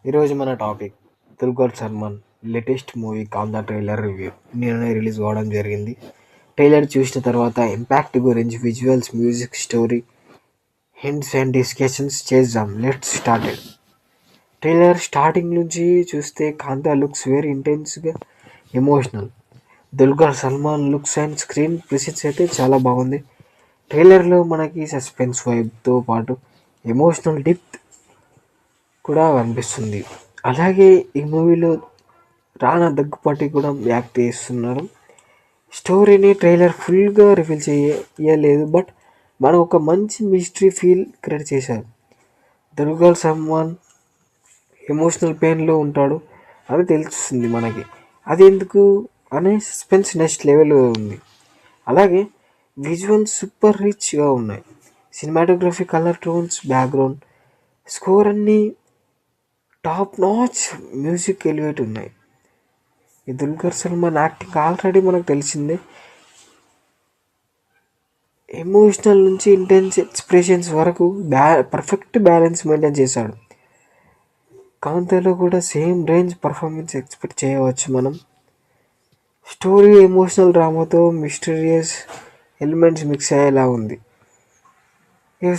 ఈరోజు మన topic Dulquer Salmaan latest movie Kaantha trailer review నిన్ననే రిలీజ్ అవ్వడం జరిగింది. ట్రైలర్ చూసిన తర్వాత ఇంపాక్ట్ గురించి visuals, music, story, hints and discussions చేద్దాం. Let's started. ట్రైలర్ స్టార్టింగ్ నుంచి చూస్తే కాంతా లుక్స్ వెరీ ఇంటెన్స్గా emotional. Dulquer Salmaan looks and screen presence అయితే చాలా బాగుంది. ట్రైలర్లో మనకి సస్పెన్స్ వైబ్తో పాటు ఎమోషనల్ డెప్త్ కూడా కనిపిస్తుంది. అలాగే ఈ మూవీలో రానా దగ్గుపాటి కూడా యాక్ట్ చేస్తున్నారు. స్టోరీని ట్రైలర్ ఫుల్గా రివీల్ చేయలేదు, బట్ మనం ఒక మంచి మిస్టరీ ఫీల్ క్రియేట్ చేశారు. దుల్కర్ సల్మాన్ ఎమోషనల్ పెయిన్లో ఉంటాడు అని తెలుస్తుంది మనకి. అది ఎందుకు అనే సస్పెన్స్ నెక్స్ట్ లెవెల్లో ఉంది. అలాగే విజువల్స్ సూపర్ రిచ్గా ఉన్నాయి. Cinematography, colour tones, background score అన్నీ టాప్ నాచ్. మ్యూజిక్ ఎలివేట్ ఉన్నాయి. ఈ దుల్కర్ సల్మాన్ యాక్టింగ్ ఆల్రెడీ మనకు తెలిసిందే. ఎమోషనల్ నుంచి ఇంటెన్స్ ఎక్స్ప్రెషన్స్ వరకు పర్ఫెక్ట్ బ్యాలెన్స్ మెయింటైన్ చేశాడు. కాంతాలో కూడా సేమ్ రేంజ్ పర్ఫార్మెన్స్ ఎక్స్పెక్ట్ చేయవచ్చు మనం. స్టోరీ ఎమోషనల్ డ్రామాతో మిస్టీరియస్ ఎలిమెంట్స్ మిక్స్ అయ్యేలా ఉంది.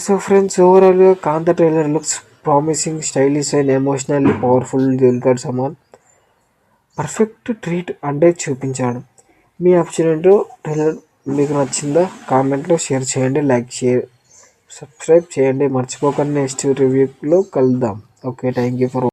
సో ఫ్రెండ్స్, ఓవరాల్గా Kaantha trailer looks promising, stylish and emotionally powerful. Dulquer Salmaan perfect treat అంటే చూపించాడు. మీ ఆప్షన్ ఏంటో ట్రైలర్ మీకు నచ్చిందా కామెంట్లో షేర్ చేయండి, లైక్ సబ్స్క్రైబ్ చేయండి మర్చిపోకండి. నెక్స్ట్ రివ్యూలో కలుద్దాం. Okay, thank you for